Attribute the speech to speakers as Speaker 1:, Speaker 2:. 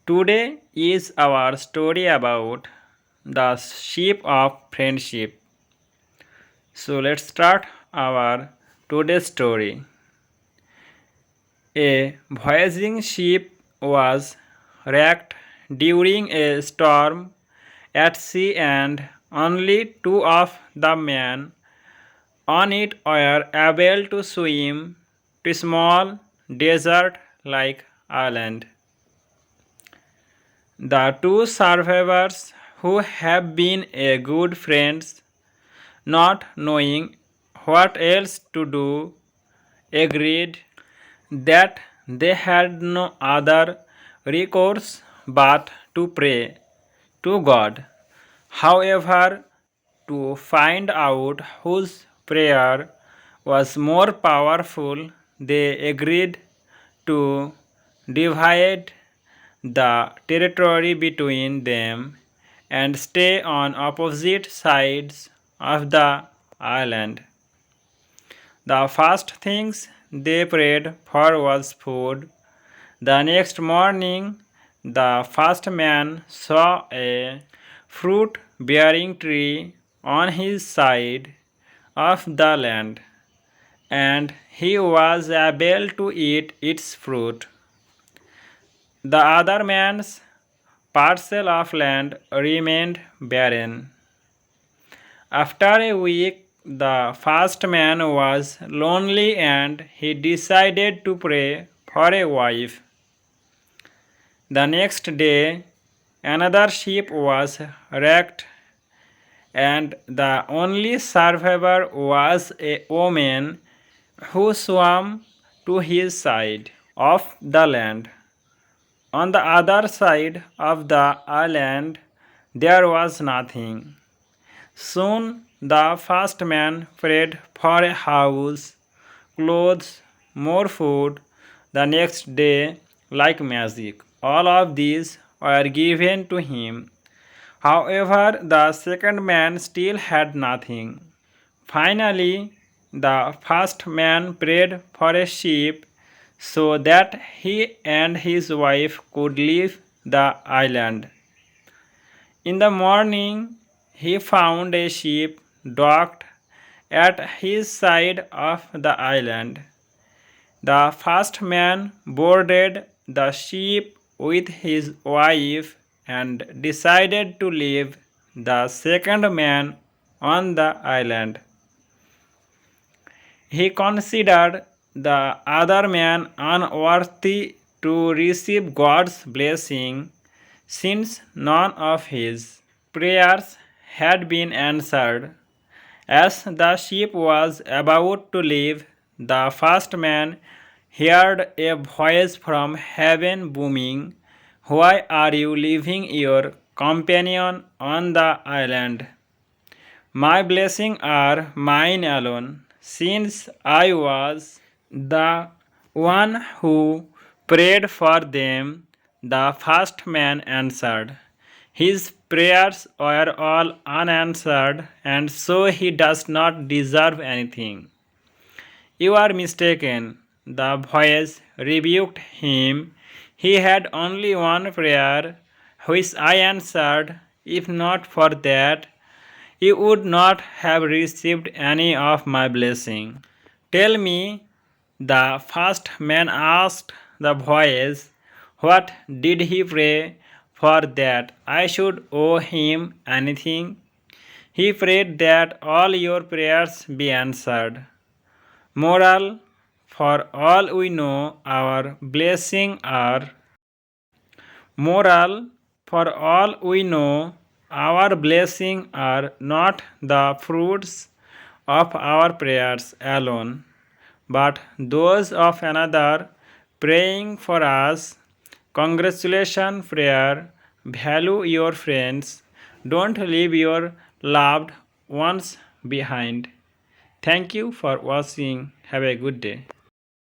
Speaker 1: Today is our story about the ship of friendship. So let's start our today's story. A voyaging ship was wrecked during a storm at sea, and only two of the men on it were able to swim to a small desert like island. The two survivors, who have been a good friends, not knowing what else to do, agreed that they had no other recourse but to pray to God. However, to find out whose prayer was more powerful, they agreed to divide the territory between them and stay on opposite sides of the island. The first things they prayed for was food. The next morning, the first man saw a fruit bearing tree on his side of the land, and he was able to eat its fruit. The other man's parcel of land remained barren. After a week, the first man was lonely and he decided to pray for a wife. The next day, another ship was wrecked, and the only survivor was a woman who swam to his side of the land. On the other side of the island, there was nothing. Soon the first man prayed for a house, clothes, more food. The next day, like magic, all of these were given to him. However, the second man still had nothing. Finally, the first man prayed for a sheep so that he and his wife could leave the island. In the morning, he found a sheep docked at his side of the island. The first man boarded the ship with his wife and decided to leave the second man on the island. He considered the other man unworthy to receive God's blessing, since none of his prayers had been answered. As the ship was about to leave, the first man heard a voice from heaven booming, "Why are you leaving your companion on the island? My blessings are mine alone, since I was the one who prayed for them." The first man answered, "His prayers were all unanswered, and so he does not deserve anything." "You are mistaken," the voice rebuked him. "He had only one prayer, which I answered. If not for that, you would not have received any of my blessing." "Tell me," the first man asked the voice, "what did he pray for that I should owe him anything?" "He prayed that all your prayers be answered." Moral: for all we know, our blessings are Moral: for all we know, our blessings are not the fruits of our prayers alone, but those of another praying for us. Congratulations, prayer. Value your friends. Don't leave your loved ones behind. Thank you for watching. Have a good day.